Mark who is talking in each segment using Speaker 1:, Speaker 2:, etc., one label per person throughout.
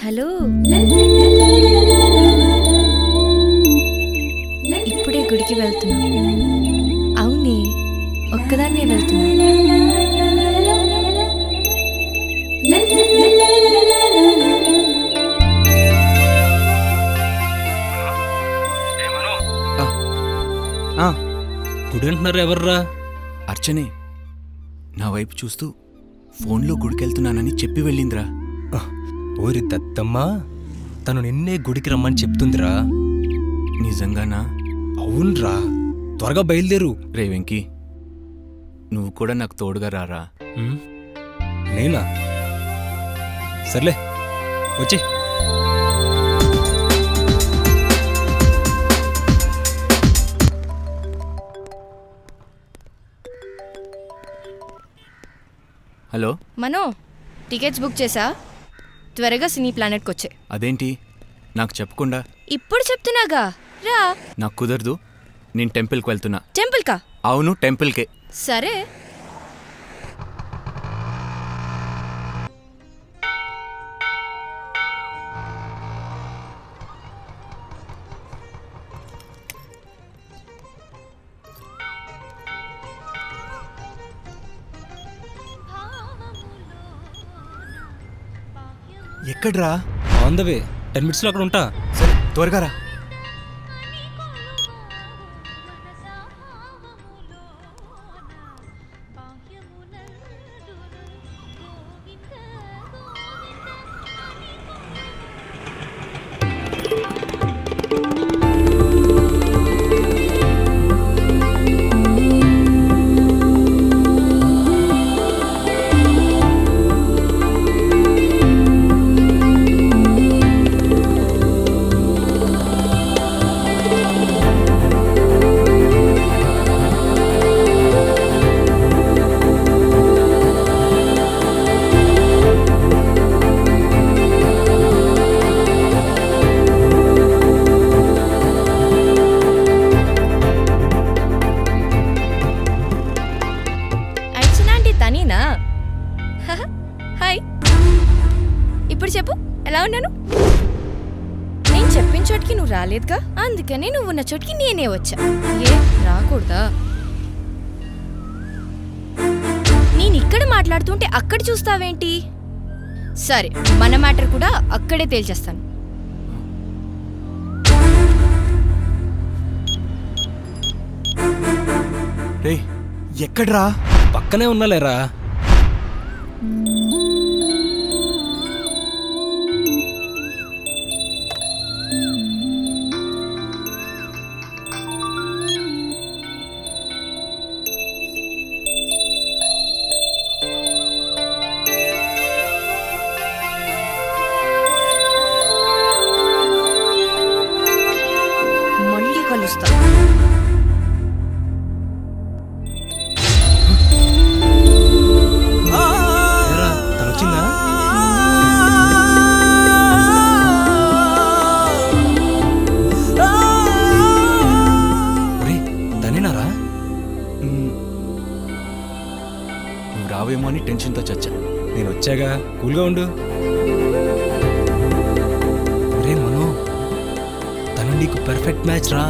Speaker 1: Hello, ఇప్పుడే గుడికి వెళ్తున్నా. అవునే, ఒక్కదాన్నే వెళ్తున్నా.
Speaker 2: గుడి అంటున్నారు, ఎవర్రా?
Speaker 3: అర్చనే నా వైపు చూస్తూ ఫోన్లో గుడికెళ్తున్నానని చెప్పి వెళ్ళిందిరా.
Speaker 2: ఓరి దత్తమ్మా, తను నిన్నే గుడికి రమ్మని చెప్తుందిరా.
Speaker 3: నిజంగానా?
Speaker 2: అవునరా, త్వరగా బయలుదేరు.
Speaker 3: రే వెంకీ, నువ్వు కూడా నాకు తోడుగా రారా.
Speaker 2: నేనా? సర్లే, వచ్చి.
Speaker 3: హలో
Speaker 1: మనో, టికెట్స్ బుక్ చేసా? త్వరగా సినీ ప్లానెట్కి వచ్చే.
Speaker 3: అదేంటి నాకు చెప్పకుండా?
Speaker 1: ఇప్పుడు చెప్తున్నాగా, రా.
Speaker 3: నాకు కుదరదు, నేను టెంపుల్కి వెళ్తున్నా.
Speaker 1: టెంపుల్కా?
Speaker 3: అవును, టెంపుల్కే.
Speaker 1: సరే.
Speaker 3: ఎక్కడ్రా?
Speaker 2: ఆన్ ద వే, 10 minutesలో అక్కడ ఉంటా.
Speaker 3: సరే, త్వరగా రా. హాయ్, ఇప్పుడు చెప్పు, ఎలా ఉన్నాను? నేను చెప్పిన చోటికి నువ్వు రాలేదుగా, అందుకని నువ్వు ఉన్న చోటికి నేనే వచ్చా. ఏ రాకూడదా? నేను ఇక్కడ మాట్లాడుతుంటే అక్కడ చూస్తావేంటి? సరే, మన మ్యాటర్ కూడా అక్కడే తేల్చేస్తాను. రే, ఎక్కడ్రా?
Speaker 2: పక్కనే ఉన్నాలేరా.
Speaker 1: మళ్ళీ కలుస్తా.
Speaker 2: తనొచ్చిందా? తనేనారా?
Speaker 3: నువ్వు రావేమో అని టెన్షన్తో చచ్చా.
Speaker 2: నేను వచ్చాగా, కూల్గా ఉండు. రే మనో, తను నీకు పర్ఫెక్ట్ మ్యాచ్ రా.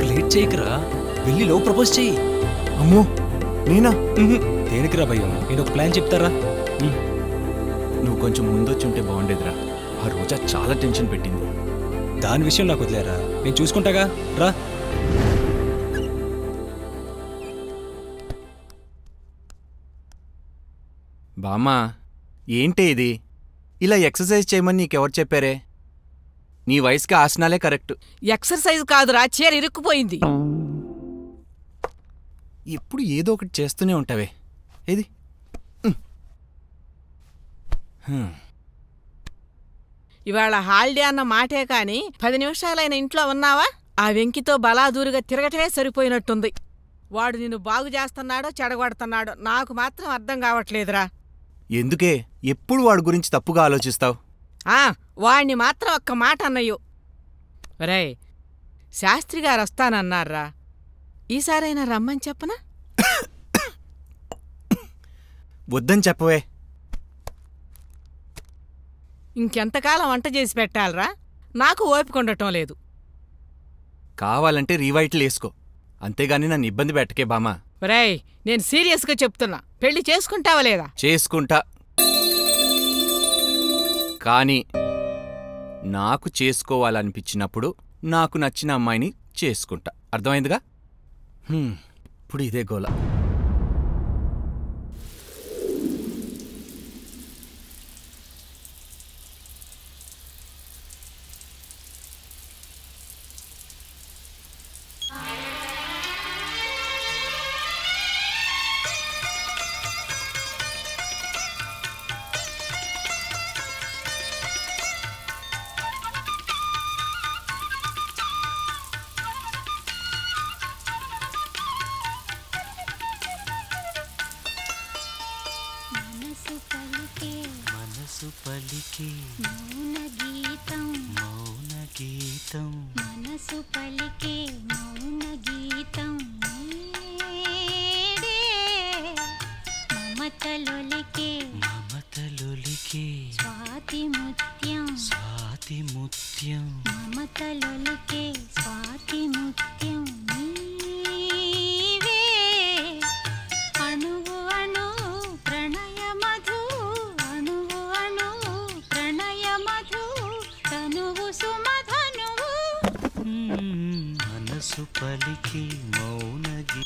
Speaker 2: లేట్ చేయకురా, వెళ్ళి లవ్ ప్రపోజ్ చెయ్యి.
Speaker 3: అమ్మో, నేనా?
Speaker 2: దేనికిరా భయ్యం, నేను ఒక ప్లాన్ చెప్తారా?
Speaker 3: నువ్వు కొంచెం ముందొచ్చి ఉంటే బాగుండేదిరా. ఆ రోజా చాలా టెన్షన్ పెట్టింది.
Speaker 2: దాని విషయం నాకు వదిలేరా, నేను చూసుకుంటాగా, రా.
Speaker 3: బామ్మా, ఏంటే ఇది? ఇలా ఎక్సర్సైజ్ చేయమని నీకెవరు చెప్పారే? నీ వయసుకి ఆసనాలే కరెక్ట్.
Speaker 4: ఎక్సర్సైజ్ కాదురా, చీర ఇరుక్కుపోయింది.
Speaker 3: ఎప్పుడు ఏదో ఒకటి చేస్తూనే ఉంటావే. ఏది?
Speaker 4: ఇవాళ హాలిడే అన్న మాటే కాని 10 నిమిషాలైన ఇంట్లో ఉన్నావా? ఆ వెంకితో బలాదూరుగా తిరగటమే సరిపోయినట్టుంది. వాడు నిన్ను బాగు చేస్తున్నాడో చెడగొడుతున్నాడో నాకు మాత్రం అర్థం కావట్లేదురా.
Speaker 3: ఎందుకే ఎప్పుడు వాడి గురించి తప్పుగా ఆలోచిస్తావు?
Speaker 4: వాణ్ణి మాత్రం ఒక్క మాట అన్నయ్యో. రే, శాస్త్రిగారు వస్తానన్నారా, ఈసారైనా రమ్మని చెప్పనా?
Speaker 5: వద్దని చెప్పవే.
Speaker 4: ఇంకెంతకాలం వంట చేసి పెట్టాలరా? నాకు ఓపిక ఉండటం లేదు.
Speaker 5: కావాలంటే రీవైట్లు వేసుకో, అంతేగాని నన్ను ఇబ్బంది పెట్టకే బామా.
Speaker 4: రేయ్, నేను సీరియస్గా చెప్తున్నా, పెళ్లి చేసుకుంటావా లేదా?
Speaker 5: చేసుకుంటా, కానీ నాకు చేసుకోవాలనిపించినప్పుడు నాకు నచ్చిన అమ్మాయిని చేసుకుంటా. అర్థమైందిగా? ఇప్పుడు ఇదే గోల.
Speaker 6: మనసు పలికే మౌన గీతం మనసు పలికే మౌన గీతం మమతలొలికే స్వాతి ముత్యం మమతలొలికే స్వాతి ముత్యం నీవే అణువు అణు ప్రణయ మధు అణువు అణు ప్రణయ మధు తనువు సుమధనువు
Speaker 7: మనసు పలికి మౌనగి.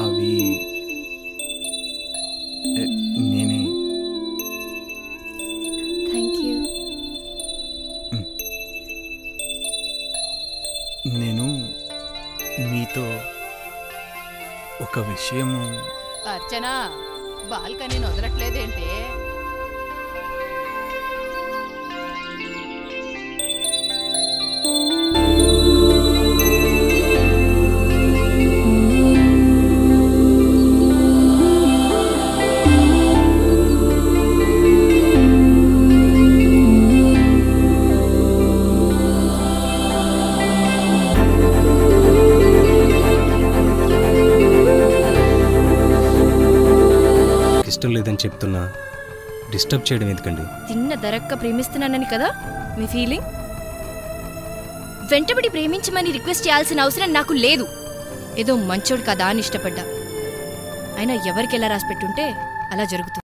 Speaker 5: అవి నేనే.
Speaker 3: Thank you.
Speaker 5: నేను మీతో ఒక విషయము.
Speaker 8: అర్చన, బాల్కనీని వదలట్లేదేంటి?
Speaker 2: ఇష్టం లేదని చెప్తున్నా, డిస్టర్బ్ చేయడం ఎందుకండి?
Speaker 3: తిన్న దరక్క ప్రేమిస్తున్నానని కదా మీ ఫీలింగ్? వెంటబడి ప్రేమించమని రిక్వెస్ట్ చేయాల్సిన అవసరం నాకు లేదు. ఏదో మంచోడు కదా అని ఇష్టపడ్డా. అయినా ఎవరికి ఎలా రాసిపెట్టుంటే అలా జరుగుతుంది.